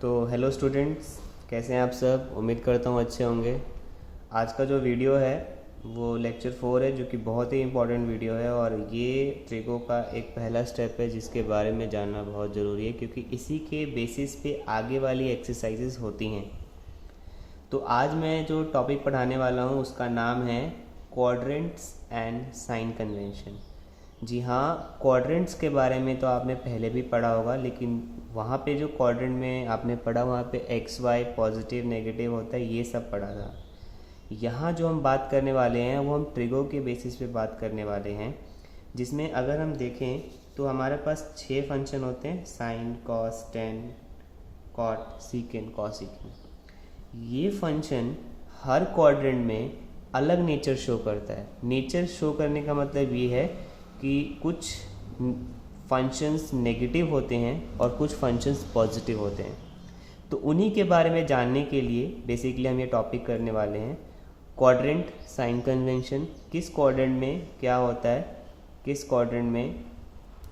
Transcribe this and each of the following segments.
तो hello students, कैसे हैं आप सब। उम्मीद करता हूँ अच्छे होंगे। आज का जो वीडियो है वो लेक्चर 4 है, जो कि बहुत ही इम्पोर्टेंट वीडियो है और ये ट्रिगो का एक पहला स्टेप है जिसके बारे में जानना बहुत ज़रूरी है, क्योंकि इसी के बेसिस पे आगे वाली एक्सरसाइजेस होती हैं। तो आज मैं जो टॉपिक पढ़ाने वाला हूँ उसका नाम है क्वाड्रेंट्स एंड साइन कन्वेंशन। जी हाँ, क्वाड्रेंट्स के बारे में तो आपने पहले भी पढ़ा होगा, लेकिन वहाँ पे जो क्वाड्रेंट में आपने पढ़ा वहाँ पे एक्स वाई पॉजिटिव नेगेटिव होता है, ये सब पढ़ा था। यहाँ जो हम बात करने वाले हैं वो हम ट्रिगो के बेसिस पे बात करने वाले हैं, जिसमें अगर हम देखें तो हमारे पास 6 फंक्शन होते हैं, sine, cos, tan, cot, secant, cosecant. ये फंक्शन हर क्वाड्रेंट में अलग नेचर शो करता है। नेचर शो करने का मतलब ये है कि कुछ फंक्शंस नेगेटिव होते हैं और कुछ फंक्शंस पॉजिटिव होते हैं। तो उन्हीं के बारे में जानने के लिए बेसिकली हम ये टॉपिक करने वाले हैं, क्वाड्रेंट साइन कन्वेंशन। किस क्वाड्रेंट में क्या होता है, किस क्वाड्रेंट में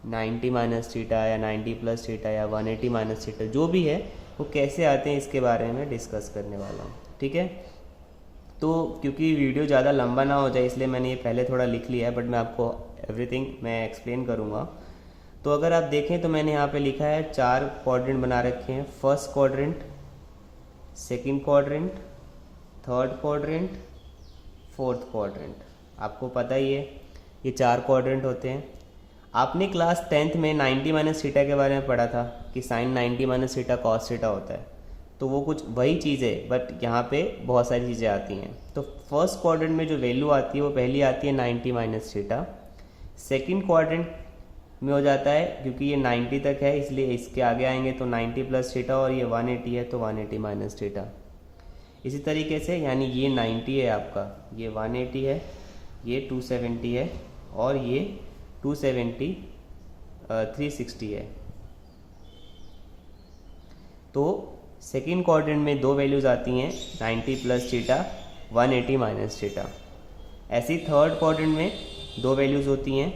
90 माइनस थीटा या 90 प्लस थीटा या 180 माइनस थीटा जो भी है वो कैसे आते हैं, इसके बारे में डिस्कस करने वाला हूँ। ठीक है, तो क्योंकि वीडियो ज़्यादा लंबा ना हो जाए इसलिए मैंने ये पहले थोड़ा लिख लिया है, बट मैं आपको एवरीथिंग मैं एक्सप्लेन करूँगा। तो अगर आप देखें तो मैंने यहाँ पे लिखा है 4 क्वाड्रेंट बना रखे हैं। First quadrant, second quadrant, third quadrant, fourth quadrant. आपको पता ही है ये 4 क्वाड्रेंट होते हैं। आपने क्लास 10th में 90 माइनस थीटा के बारे में पढ़ा था कि sine 90 minus theta cos theta होता है, तो वो कुछ वही चीज़ है, बट यहाँ पे बहुत सारी चीज़ें आती हैं। तो फर्स्ट क्वाड्रेंट में जो वैल्यू आती है वो पहली आती है 90 माइनस थीटा। सेकेंड क्वाड्रेंट में हो जाता है, क्योंकि ये 90 तक है इसलिए इसके आगे आएंगे तो 90 प्लस थीटा, और ये 180 है तो 180 माइनस थीटा। इसी तरीके से यानी ये 90 है आपका, ये 180 है, ये 270 है और ये 270 360 है। तो सेकेंड क्वाड्रेंट में 2 वैल्यूज़ आती हैं, 90 प्लस थीटा, 180 माइनस थीटा। ऐसी थर्ड क्वाड्रेंट में 2 वैल्यूज़ होती हैं,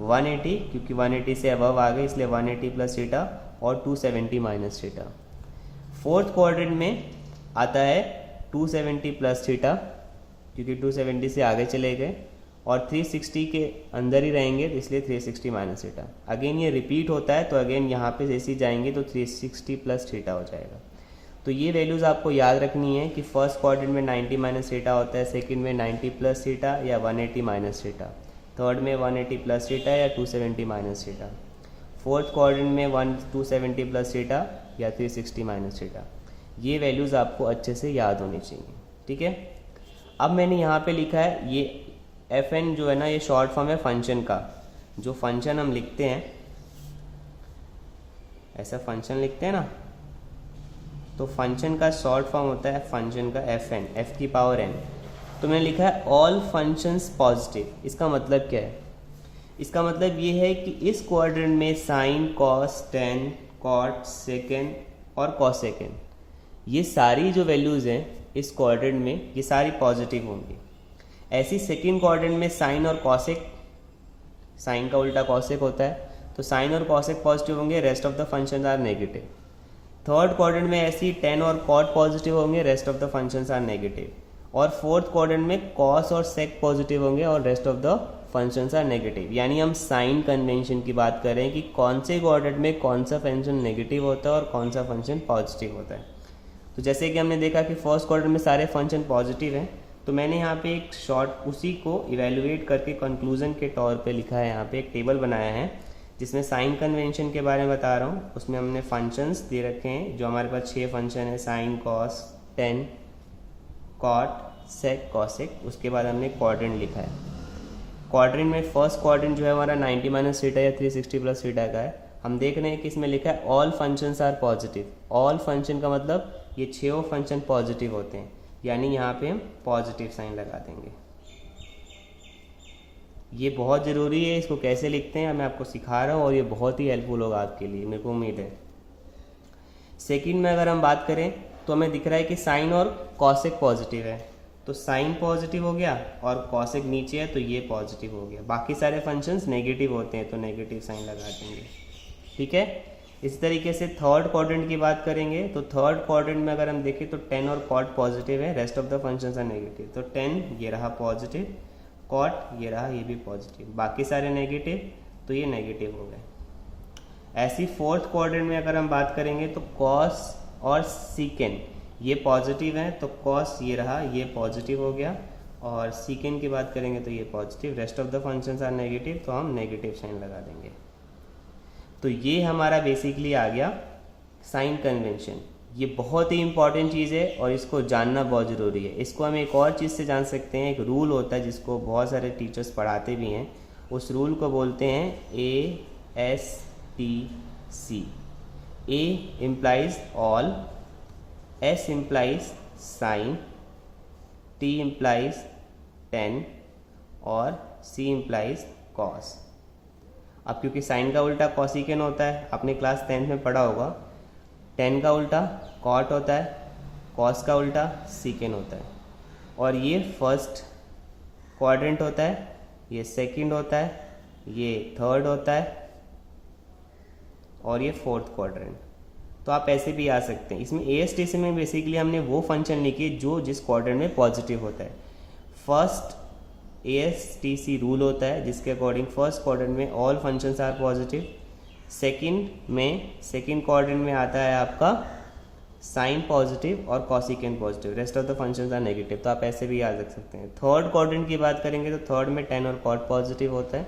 180 क्योंकि 180 से अबव आ गए इसलिए 180 प्लस थीटा और 270 माइनस थीटा। फोर्थ क्वाड्रेंट में आता है 270 प्लस थीटा क्योंकि 270 से आगे चले गए, और 360 के अंदर ही रहेंगे तो इसलिए 360 माइनस थीटा। अगेन ये रिपीट होता है तो अगेन यहाँ पे जैसे ही जाएंगे तो 360 प्लस थीटा हो जाएगा। तो ये वैल्यूज़ आपको याद रखनी है कि फर्स्ट क्वाड्रेंट में 90 माइनस थीटा होता है, सेकेंड में 90 प्लस थीटा या 180 माइनस थीटा, थर्ड में 180 प्लस थीटा या 270 माइनस थीटा, फोर्थ क्वाड्रेंट में 270 प्लस थीटा या 360 माइनस थीटा। ये वैल्यूज़ आपको अच्छे से याद होनी चाहिए। ठीक है, अब मैंने यहाँ पे लिखा है ये एफ एन जो है ना, ये शॉर्ट फॉर्म है फंक्शन का। जो फंक्शन हम लिखते हैं, ऐसा फंक्शन लिखते हैं ना, तो फंक्शन का शॉर्ट फॉर्म होता है फंक्शन का एफ एन, एफ की पावर एन। तो मैंने लिखा है ऑल फंक्शंस पॉजिटिव। इसका मतलब क्या है, इसका मतलब ये है कि इस क्वाड्रेंट में sine, cos, tan, cot, secant और कॉसेकेंड, ये सारी जो वैल्यूज़ हैं इस क्वाड्रेंट में ये सारी पॉजिटिव होंगी। ऐसी सेकेंड क्वाड्रेंट में साइन और कॉसेक, साइन का उल्टा कॉसेक होता है, तो साइन और कॉसेक पॉजिटिव होंगे, rest of the functions are negative. Third quadrant में ऐसी टेन और कॉट पॉजिटिव होंगे, rest of the functions are negative. और फोर्थ क्वाड्रेंट में कॉस और सेक पॉजिटिव होंगे और rest of the functions are negative. यानी हम साइन कन्वेंशन की बात कर रहे हैं कि कौन से क्वाड्रेंट में कौन सा फंक्शन नेगेटिव होता है और कौन सा फंक्शन पॉजिटिव होता है। तो जैसे कि हमने देखा कि फर्स्ट क्वाड्रेंट में सारे फंक्शन पॉजिटिव हैं, तो मैंने यहाँ पे एक शॉर्ट उसी को इवेलुएट करके कंक्लूजन के तौर पे लिखा है। यहाँ पे एक टेबल बनाया है जिसमें साइन कन्वेंशन के बारे में बता रहा हूँ। उसमें हमने फंक्शंस दे रखे हैं, जो हमारे पास 6 फंक्शन है, साइन, कॉस, टेन, कॉट, सेक, कॉसेक। उसके बाद हमने क्वाड्रेंट लिखा है। क्वाड्रेंट में फर्स्ट क्वाड्रेंट जो है हमारा 90 माइनस थीटा या 360 प्लस थीटा का है। हम देख रहे हैं कि इसमें लिखा है all functions are positive. All function का मतलब ये 6 फंक्शन पॉजिटिव होते हैं, यानी यहाँ पे हम पॉजिटिव साइन लगा देंगे। ये बहुत ज़रूरी है, इसको कैसे लिखते हैं मैं आपको सिखा रहा हूँ और ये बहुत ही हेल्पफुल होगा आपके लिए, मेरे को उम्मीद है। सेकंड में अगर हम बात करें तो हमें दिख रहा है कि साइन और कॉसेक पॉजिटिव है, तो साइन पॉजिटिव हो गया और कॉसेक नीचे है तो ये पॉजिटिव हो गया। बाकी सारे फंक्शंस नेगेटिव होते हैं तो नेगेटिव साइन लगा देंगे। ठीक है, इस तरीके से थर्ड क्वाड्रेंट की बात करेंगे तो थर्ड क्वाड्रेंट में अगर हम देखें तो 10 और कॉट पॉजिटिव है, rest of the functions are negative. तो 10 ये रहा पॉजिटिव, कॉट ये रहा ये भी पॉजिटिव, बाकी सारे नेगेटिव, तो ये नेगेटिव हो गए। ऐसी फोर्थ क्वाड्रेंट में अगर हम बात करेंगे तो कॉस और सीकेंड ये पॉजिटिव हैं, तो कॉस ये रहा ये पॉजिटिव हो गया, और सीकेंड की बात करेंगे तो ये positive, rest of the functions are negative, तो हम नेगेटिव साइन लगा देंगे। तो ये हमारा बेसिकली आ गया साइन कन्वेंशन। ये बहुत ही इंपॉर्टेंट चीज़ है और इसको जानना बहुत ज़रूरी है। इसको हम एक और चीज़ से जान सकते हैं, एक रूल होता है जिसको बहुत सारे टीचर्स पढ़ाते भी हैं, उस रूल को बोलते हैं ASTC। A implies all, S implies sin, T implies tan और C implies cos। अब क्योंकि साइन का उल्टा कॉसिकेन होता है, आपने क्लास 10th में पढ़ा होगा, टेन का उल्टा कॉट होता है, कॉस का उल्टा सीकेन होता है, और ये फर्स्ट क्वाड्रेंट होता है, ये सेकंड होता है, ये थर्ड होता है, और ये फोर्थ क्वाड्रेंट। तो आप ऐसे भी आ सकते हैं। इसमें ASTC में बेसिकली हमने वो फंक्शन लिखी जो जिस क्वाड्रेंट में पॉजिटिव होता है। फर्स्ट ASTC रूल होता है जिसके अकॉर्डिंग फर्स्ट क्वाड्रेंट में all functions are positive, second quadrant में आता है आपका साइन पॉजिटिव और cosecant positive, rest of the functions are negative. तो आप ऐसे भी याद रख सकते हैं। थर्ड क्वाड्रेंट की बात करेंगे तो थर्ड में टेन और कॉट पॉजिटिव होता है,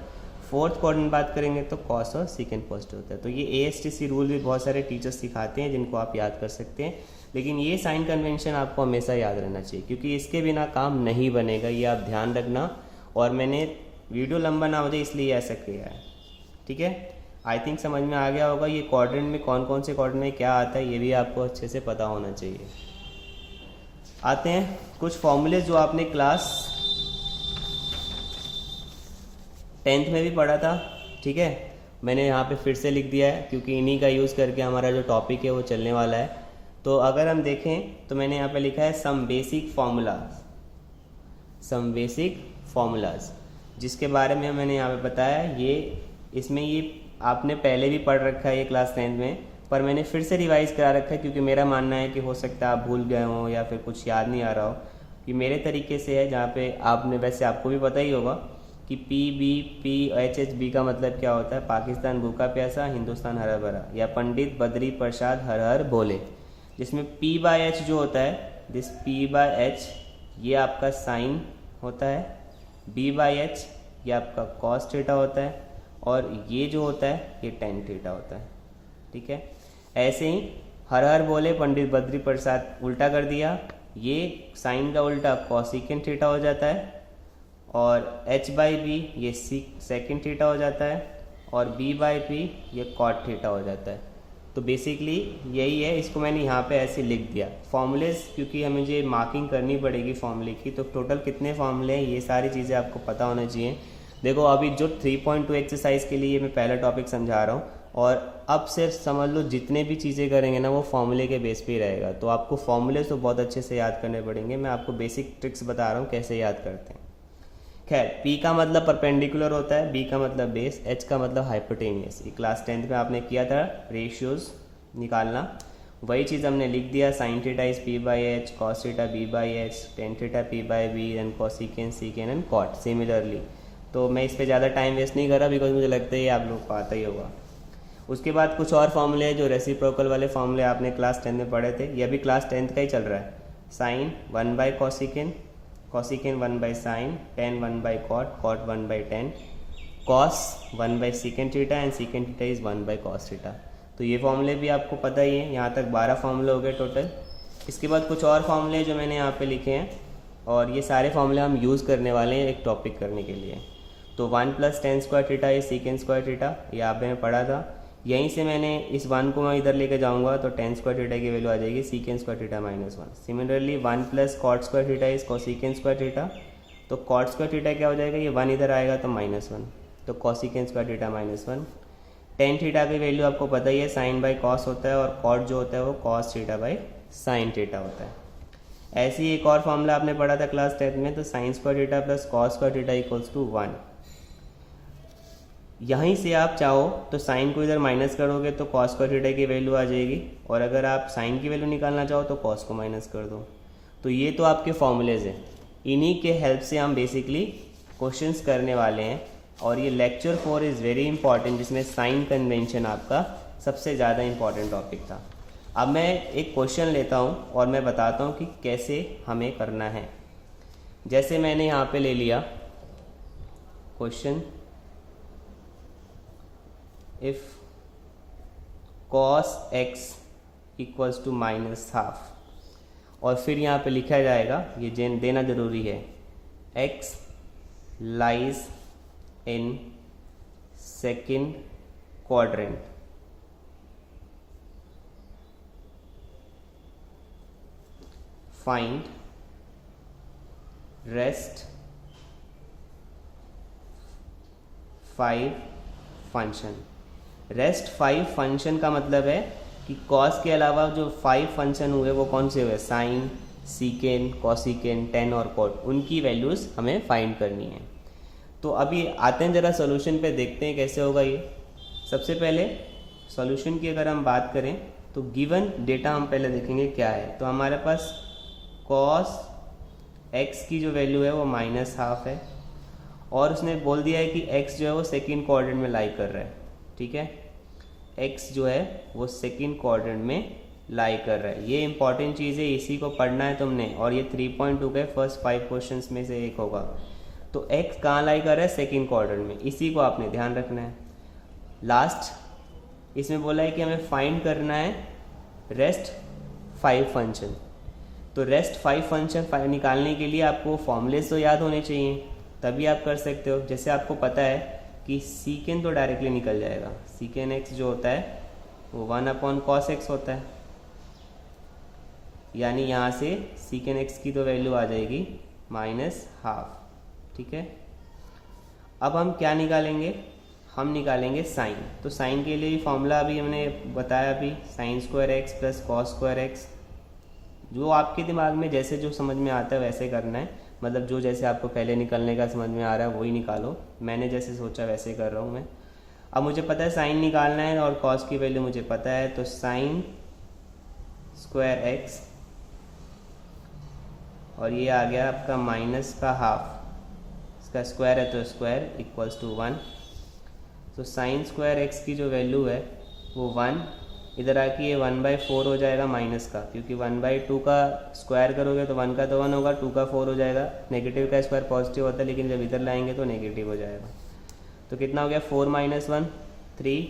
फोर्थ क्वाड्रेंट बात करेंगे तो कॉस और सीकेंट पॉजिटिव होता है। तो ये ASTC रूल भी बहुत सारे टीचर्स सिखाते हैं जिनको आप याद कर सकते हैं, लेकिन ये साइन कन्वेंशन आपको हमेशा याद रहना चाहिए क्योंकि इसके बिना काम नहीं बनेगा, ये आप ध्यान रखना। और मैंने वीडियो लंबा ना हो जाए इसलिए ऐसा किया है, ठीक है। आई थिंक समझ में आ गया होगा ये क्वाड्रेंट में कौन कौन से क्वाड्रेंट में क्या आता है, ये भी आपको अच्छे से पता होना चाहिए। आते हैं कुछ फॉर्मूले जो आपने क्लास 10th में भी पढ़ा था, ठीक है। मैंने यहाँ पे फिर से लिख दिया है क्योंकि इन्हीं का यूज़ करके हमारा जो टॉपिक है वो चलने वाला है। तो अगर हम देखें तो मैंने यहाँ पे लिखा है सम बेसिक फार्मूलाज, जिसके बारे में मैंने यहाँ पे बताया। ये इसमें ये आपने पहले भी पढ़ रखा है ये क्लास 10th में, पर मैंने फिर से रिवाइज करा रखा है क्योंकि मेरा मानना है कि हो सकता है आप भूल गए हो या फिर कुछ याद नहीं आ रहा हो। ये मेरे तरीके से है जहाँ पे आपने, वैसे आपको भी पता ही होगा कि PBPHHB का मतलब क्या होता है, पाकिस्तान भूखा प्यासा, हिंदुस्तान हरा भरा, या पंडित बद्री प्रसाद हर हर बोले। जिसमें P/H जो होता है, दिस P/H ये आपका साइन होता है, B/H ये आपका कॉस थीटा होता है, और ये जो होता है ये टेन थीटा होता है, ठीक है। ऐसे ही हर हर बोले पंडित बद्री प्रसाद उल्टा कर दिया, ये साइन का उल्टा कॉसिकेंट थीटा हो जाता है, और H/B ये सेकेंड थीटा हो जाता है, और B/P ये कॉट थीटा हो जाता है। तो बेसिकली यही है, इसको मैंने यहाँ पे ऐसे लिख दिया फॉर्मूलेज, क्योंकि हमें ये मार्किंग करनी पड़ेगी फॉर्मूले की। तो टोटल कितने फॉर्मूले हैं ये सारी चीज़ें आपको पता होना चाहिए। देखो अभी जो 3.2 एक्सरसाइज के लिए मैं पहला टॉपिक समझा रहा हूँ, और अब सिर्फ समझ लो जितने भी चीज़ें करेंगे ना वो फॉर्मूले के बेस पे ही रहेगा। तो आपको फॉर्मूले तो बहुत अच्छे से याद करने पड़ेंगे, मैं आपको बेसिक ट्रिक्स बता रहा हूँ कैसे याद करते हैं। खैर, P का मतलब परपेंडिकुलर होता है, B का मतलब बेस, H का मतलब हाइपोटेनियस। ये क्लास 10th में आपने किया था रेशियोज निकालना, वही चीज़ हमने लिख दिया। Sine theta is P/H, cos theta B/H, tan theta P/B, and cosecant secant and cot similarly. तो मैं इस पर ज़्यादा टाइम वेस्ट नहीं कर रहा बिकॉज मुझे लगता है ये आप लोग को आता ही होगा। उसके बाद कुछ और फॉर्मूले हैं जो रेसिप्रोकल वाले फॉर्मूले आपने क्लास 10 में पढ़े थे, ये अभी क्लास 10th का ही चल रहा है। Sine one by cosecant, cosecant one by sine, tan one by cot, cot one by tan, cos one by secant theta, and secant theta is one by cos theta. तो ये फॉर्मूले भी आपको पता ही है। यहाँ तक 12 फॉर्मूले हो गए टोटल। इसके बाद कुछ और फॉर्मूले जो मैंने यहाँ पे लिखे हैं, और ये सारे फॉर्मूले हम यूज़ करने वाले हैं एक टॉपिक करने के लिए। तो 1 + tan² थीटा इज सीकेंट² थीटा, ये आपने पढ़ा था। यहीं से मैंने इस 1 को मैं इधर लेके जाऊंगा तो tan² थीटा की वैल्यू आ जाएगी secant square theta -1। Similarly 1 + cot² theta is cosecant² theta, तो cot² थीटा क्या हो जाएगा, ये 1 इधर आएगा तो -1, तो cosecant² थीटा -1। tan थीटा की वैल्यू आपको पता ही है, sin/cos होता है, और cot जो होता है वो cos थीटा/sin थीटा होता है। ऐसे ही एक और फॉर्मूला आपने पढ़ा था क्लास 10th में, तो sin² थीटा + cos² थीटा = 1। यहीं से आप चाहो तो साइन को इधर माइनस करोगे तो कॉस का थीटा की वैल्यू आ जाएगी, और अगर आप साइन की वैल्यू निकालना चाहो तो कॉस को माइनस कर दो। तो ये तो आपके फॉर्मूलेज हैं, इन्हीं के हेल्प से हम बेसिकली क्वेश्चंस करने वाले हैं। और ये लेक्चर 4 इज़ वेरी इंपॉर्टेंट, जिसमें साइन कन्वेंशन आपका सबसे ज़्यादा इंपॉर्टेंट टॉपिक था। अब मैं एक क्वेश्चन लेता हूँ और मैं बताता हूँ कि कैसे हमें करना है। जैसे मैंने यहाँ पे ले लिया question, if cos x equals to -12, और फिर यहाँ पे लिखा जाएगा, ये देना ज़रूरी है, x lies in second quadrant, find rest 5 function. Rest 5 function का मतलब है कि कॉस के अलावा जो 5 फंक्शन हुए वो कौन से हुए, साइन, सीकेंड, कॉसिकेंड, टेन और कॉट, उनकी वैल्यूज़ हमें फाइंड करनी है। तो अभी आते हैं ज़रा सॉल्यूशन पे, देखते हैं कैसे होगा ये। सबसे पहले सॉल्यूशन की अगर हम बात करें तो गिवन डेटा हम पहले देखेंगे क्या है। तो हमारे पास कॉस x की जो वैल्यू है वो -12 है, और उसने बोल दिया है कि x जो है वो सेकेंड क्वाड्रेंट में लाई कर रहा है, ठीक है। x जो है वो सेकेंड क्वाड्रेंट में लाई कर रहा है, ये इंपॉर्टेंट चीज़ है, इसी को पढ़ना है तुमने, और ये 3.2 के फर्स्ट 5 क्वेश्चंस में से एक होगा। तो x कहाँ लाई कर रहा है, सेकेंड क्वाड्रेंट में, इसी को आपने ध्यान रखना है। लास्ट इसमें बोला है कि हमें फाइंड करना है रेस्ट 5 फंक्शन। तो रेस्ट 5 फंक्शन निकालने के लिए आपको फॉर्मूलेस तो याद होने चाहिए, तभी आप कर सकते हो। जैसे आपको पता है कि सीकेंड तो डायरेक्टली निकल जाएगा, सीकेंड एक्स जो होता है वो 1/cos x होता है, यानी यहाँ से सीकेंड एक्स की तो वैल्यू आ जाएगी -12, ठीक है। अब हम क्या निकालेंगे, हम निकालेंगे साइन। तो साइन के लिए फॉर्मूला अभी हमने बताया, अभी sine square x plus cos square x, जो आपके दिमाग में जैसे जो समझ में आता है वैसे करना है, मतलब जो जैसे आपको पहले निकलने का समझ में आ रहा है वही निकालो, मैंने जैसे सोचा वैसे कर रहा हूँ मैं। अब मुझे पता है साइन निकालना है और कॉस की वैल्यू मुझे पता है, तो साइन स्क्वायर एक्स, और ये आ गया आपका -12, इसका स्क्वायर है तो स्क्वायर इक्वल्स टू 1। तो साइन स्क्वायर एक्स की जो वैल्यू है वो 1, इधर आके ये 1/4 हो जाएगा माइनस का, क्योंकि 1/2 का स्क्वायर करोगे तो 1 का तो 1 होगा, 2 का 4 हो जाएगा। नेगेटिव का स्क्वायर पॉजिटिव होता है, लेकिन जब इधर लाएंगे तो नेगेटिव हो जाएगा। तो कितना हो गया, 4 - 1 3,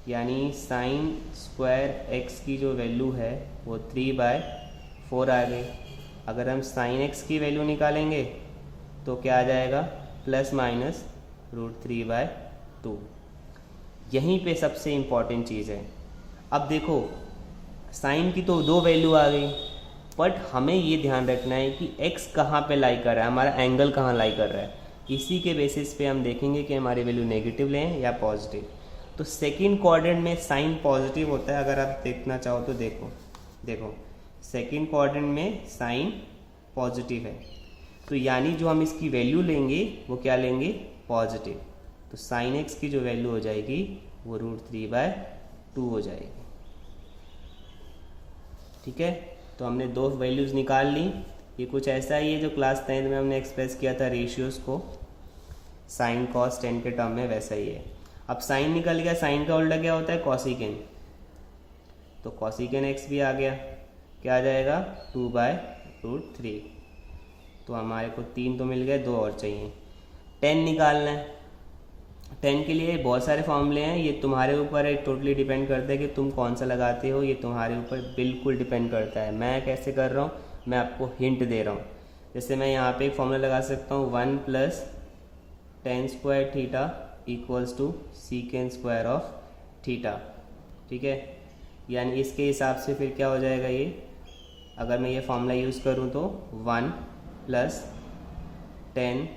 यानी साइन स्क्वायर एक्स की जो वैल्यू है वो 3/4 आ गई। अगर हम साइन एक्स की वैल्यू निकालेंगे तो क्या आ जाएगा, ±√3/2। यहीं पे सबसे इम्पॉर्टेंट चीज़ है। अब देखो साइन की तो 2 वैल्यू आ गई, बट हमें ये ध्यान रखना है कि x कहाँ पे लाई कर रहा है, हमारा एंगल कहाँ लाई कर रहा है। इसी के बेसिस पे हम देखेंगे कि हमारी वैल्यू नेगेटिव लें या पॉजिटिव। तो सेकेंड क्वाड्रेंट में साइन पॉजिटिव होता है, अगर आप देखना चाहो तो देखो सेकेंड क्वाड्रेंट में साइन पॉजिटिव है, तो यानी जो हम इसकी वैल्यू लेंगे वो क्या लेंगे, पॉजिटिव। तो साइन एक्स की जो वैल्यू हो जाएगी वो √3/2 हो जाएगी, ठीक है। तो हमने 2 वैल्यूज़ निकाल ली। ये कुछ ऐसा ही है जो क्लास 10 में हमने एक्सप्रेस किया था रेशियोज़ को साइन कॉस टेन के टर्म में, वैसा ही है। अब साइन निकल गया, साइन का उल्टा क्या होता है, कॉसिकेन। तो कॉसिकेन एक्स भी आ गया, क्या आ जाएगा, 2/√3। तो हमारे को 3 तो मिल गए, 2 और चाहिए। 10 निकालना है, 10 के लिए बहुत सारे फॉर्मूले हैं, ये तुम्हारे ऊपर है, टोटली डिपेंड करता है कि तुम कौन सा लगाते हो, ये तुम्हारे ऊपर बिल्कुल डिपेंड करता है। मैं कैसे कर रहा हूँ, मैं आपको हिंट दे रहा हूँ। जैसे मैं यहाँ पे एक फॉर्मूला लगा सकता हूँ, 1 + tan² theta equals to second square of theta, ठीक है। यानी इसके हिसाब से फिर क्या हो जाएगा ये, अगर मैं ये फॉर्मूला यूज़ करूँ तो 1 + tan²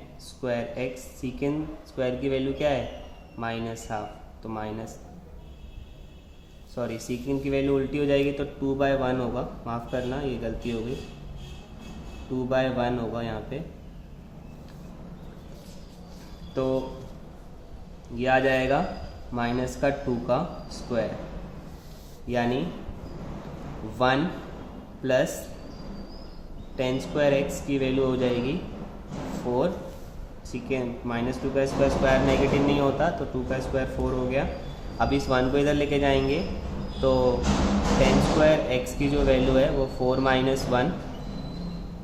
x, सीकेंड स्क्वायर की वैल्यू क्या है, -12, तो सीकेंड की वैल्यू उल्टी हो जाएगी तो 2/1 होगा, माफ़ करना ये गलती हो गई, 2/1 होगा यहाँ पे। तो ये आ जाएगा माइनस का 2 का स्क्वायर, यानी 1 प्लस टेन स्क्वायर एक्स की वैल्यू हो जाएगी 4। सेकेंड माइनस 2 का स्क्वायर नेगेटिव नहीं होता, तो 2 का स्क्वायर 4 हो गया। अब इस 1 को इधर लेके जाएंगे तो टेन स्क्वायर एक्स की जो वैल्यू है वो 4 माइनस 1,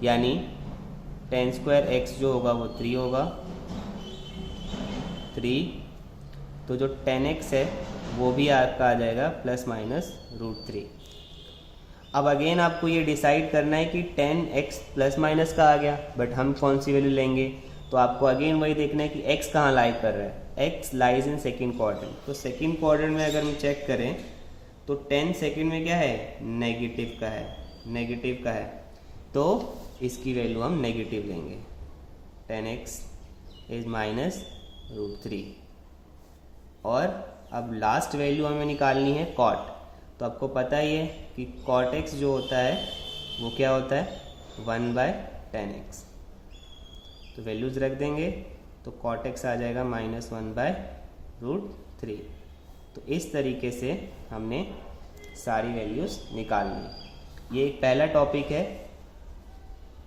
यानी टेन स्क्वायर एक्स जो होगा वो 3 होगा, 3। तो जो 10x है वो भी आपका आ जाएगा प्लस माइनस √3। अब अगेन आपको ये डिसाइड करना है कि 10x प्लस माइनस का आ गया, बट हम कौन सी वैल्यू लेंगे, तो आपको अगेन वही देखना है कि x कहाँ लाई कर रहा है। x lies in second quadrant. तो सेकेंड क्वाड्रेंट में अगर हम चेक करें तो 10 सेकेंड में क्या है, नेगेटिव का है, नेगेटिव का है, तो इसकी वैल्यू हम नेगेटिव लेंगे। 10x is minus √3। और अब लास्ट वैल्यू हमें निकालनी है कॉट। तो आपको पता ही है कि कॉट एक्स जो होता है वो क्या होता है, 1/10x। तो वैल्यूज़ रख देंगे तो कॉट एक्स आ जाएगा -1/√3। तो इस तरीके से हमने सारी वैल्यूज़ निकालनी। ये एक पहला टॉपिक है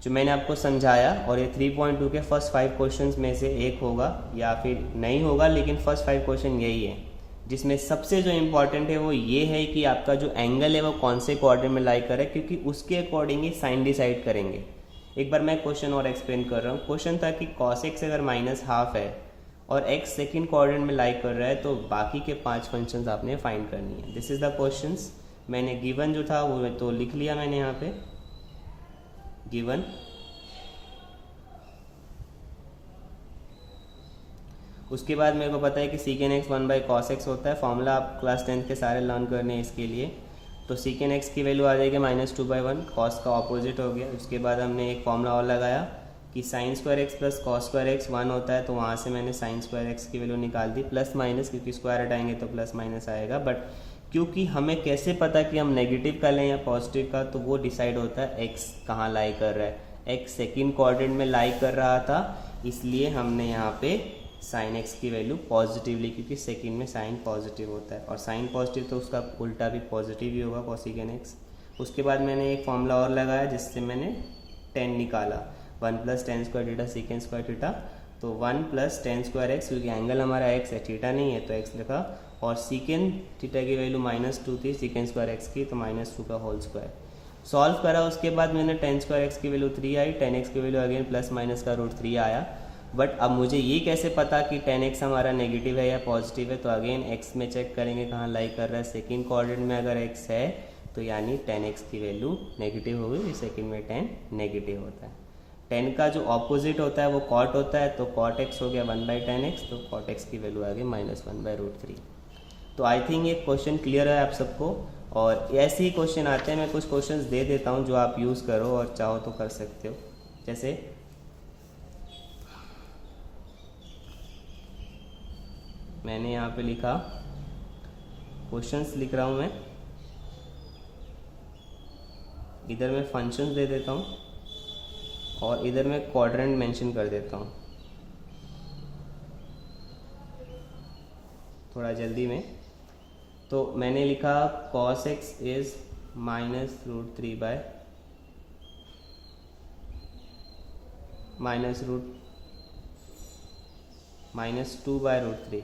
जो मैंने आपको समझाया, और ये 3.2 के फर्स्ट 5 क्वेश्चंस में से एक होगा, या फिर नहीं होगा, लेकिन फर्स्ट 5 क्वेश्चन यही है, जिसमें सबसे जो इम्पॉर्टेंट है वो ये है कि आपका जो एंगल है वो कौन से क्वाड्रेंट में लाई करे, क्योंकि उसके अकॉर्डिंग ही साइन डिसाइड करेंगे। एक बार मैं क्वेश्चन और एक्सप्लेन कर रहा हूँ। क्वेश्चन था कि cos x अगर -½ है और x सेकेंड क्वाड्रेंट में लाई कर रहा है तो बाकी के 5 फंक्शंस आपने फाइंड करनी है। This is the questions. मैंने गिवन जो था वो तो लिख लिया मैंने यहाँ पे, गिवन। उसके बाद मेरे को पता है कि secant x 1/cos x होता है। फॉर्मूला आप क्लास 10th के सारे लर्न करने हैं इसके लिए। तो secant x की वैल्यू आ जाएगी -2/1, cos का ऑपोजिट हो गया। उसके बाद हमने एक फॉर्मूला और लगाया कि sin square x plus cos square x 1 होता है, तो वहाँ से मैंने sin स्क्वायर x की वैल्यू निकाल दी, प्लस माइनस, क्योंकि स्क्वायर हटाएंगे तो प्लस माइनस आएगा। बट क्योंकि हमें कैसे पता कि हम नेगेटिव का लें या पॉजिटिव का, तो वो डिसाइड होता है x कहाँ लाई कर रहा है। x सेकेंड क्वाड्रेंट में लाई कर रहा था, इसलिए हमने यहाँ पे साइन x की वैल्यू पॉजिटिव ली, क्योंकि सेकेंड में साइन पॉजिटिव होता है, और साइन पॉजिटिव तो उसका उल्टा भी पॉजिटिव ही होगा, cosecant x। उसके बाद मैंने एक फॉर्मूला और लगाया जिससे मैंने 10 निकाला, 1 + tan square theta secant square theta. तो 1 + tan स्क्वायर x, क्योंकि एंगल हमारा x है, थीटा नहीं है, तो x लिखा, और secant थीटा की वैल्यू -2 थी secant स्क्वायर x की, तो -2 का होल स्क्वायर। सॉल्व करा, उसके बाद मैंने tan स्क्वायर x की वैल्यू 3 आई, tan x की वैल्यू अगेन प्लस माइनस का √3 आया। बट अब मुझे ये कैसे पता कि tan x हमारा नेगेटिव है या पॉजिटिव है, तो अगेन x में चेक करेंगे कहाँ लाई कर रहा है। सेकेंड क्वाड्रेंट में अगर x है तो यानी tan x की वैल्यू नेगेटिव होगी, सेकेंड में tan नेगेटिव होता है। tan का जो ऑपोजिट होता है वो cot होता है, तो cot x हो गया 1/10x, तो cot x की वैल्यू आ गई -1/√3। तो आई थिंक ये क्वेश्चन क्लियर है आप सबको, और ऐसे ही क्वेश्चन आते हैं। मैं कुछ क्वेश्चंस दे देता हूँ जो आप यूज़ करो और चाहो तो कर सकते हो। जैसे मैंने यहाँ पे लिखा, क्वेश्चंस लिख रहा हूँ मैं, इधर मैं फंक्शंस दे देता हूँ और इधर मैं क्वाड्रेंट मेंशन कर देता हूँ, थोड़ा जल्दी में। तो मैंने लिखा cos x इज़ -2/√3,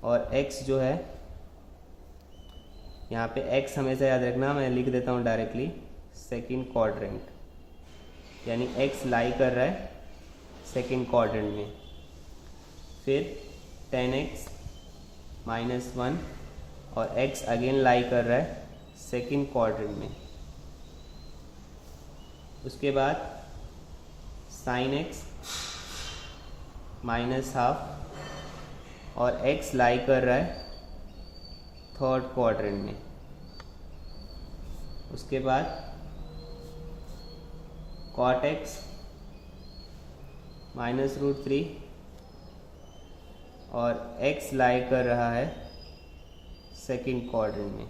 और x जो है यहाँ पे x हमेशा याद रखना, मैं लिख देता हूँ डायरेक्टली सेकेंड क्वाड्रेंट, यानी x लाई कर रहा है सेकेंड क्वाड्रेंट में। फिर tan x -1, और x अगेन लाई कर रहा है सेकेंड क्वाड्रेंट में। उसके बाद sin x -½ और x लाई कर रहा है थर्ड क्वाड्रेंट में। उसके बाद cot x -√3 और x लाई कर रहा है सेकेंड क्वाड्रेंट में।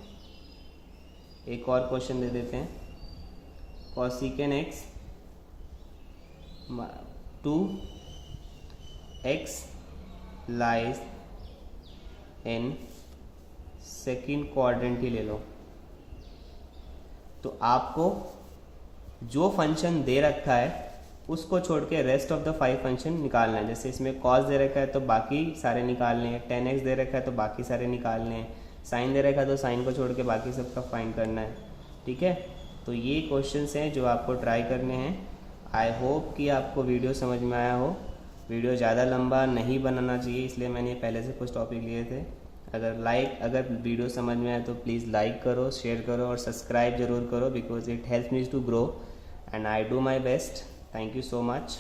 एक और क्वेश्चन दे देते हैं, cosecant x 2x lies in second quadrant ही ले लो। तो आपको जो फंक्शन दे रखा है उसको छोड़ के रेस्ट ऑफ द 5 फंक्शन निकालना है। जैसे इसमें कॉस दे रखा है तो बाकी सारे निकालने हैं, 10x दे रखा है तो बाकी सारे निकालने हैं, साइन दे रखा है तो साइन को छोड़ के बाकी सबका फाइंड करना है। ठीक है, तो ये क्वेश्चंस हैं जो आपको ट्राई करने हैं। आई होप कि आपको वीडियो समझ में आया हो। वीडियो ज़्यादा लंबा नहीं बनाना चाहिए, इसलिए मैंने पहले से कुछ टॉपिक लिए थे। अगर वीडियो समझ में आए तो प्लीज़ लाइक करो, शेयर करो और सब्सक्राइब ज़रूर करो, because it helps me to grow and I do my best. Thank you so much.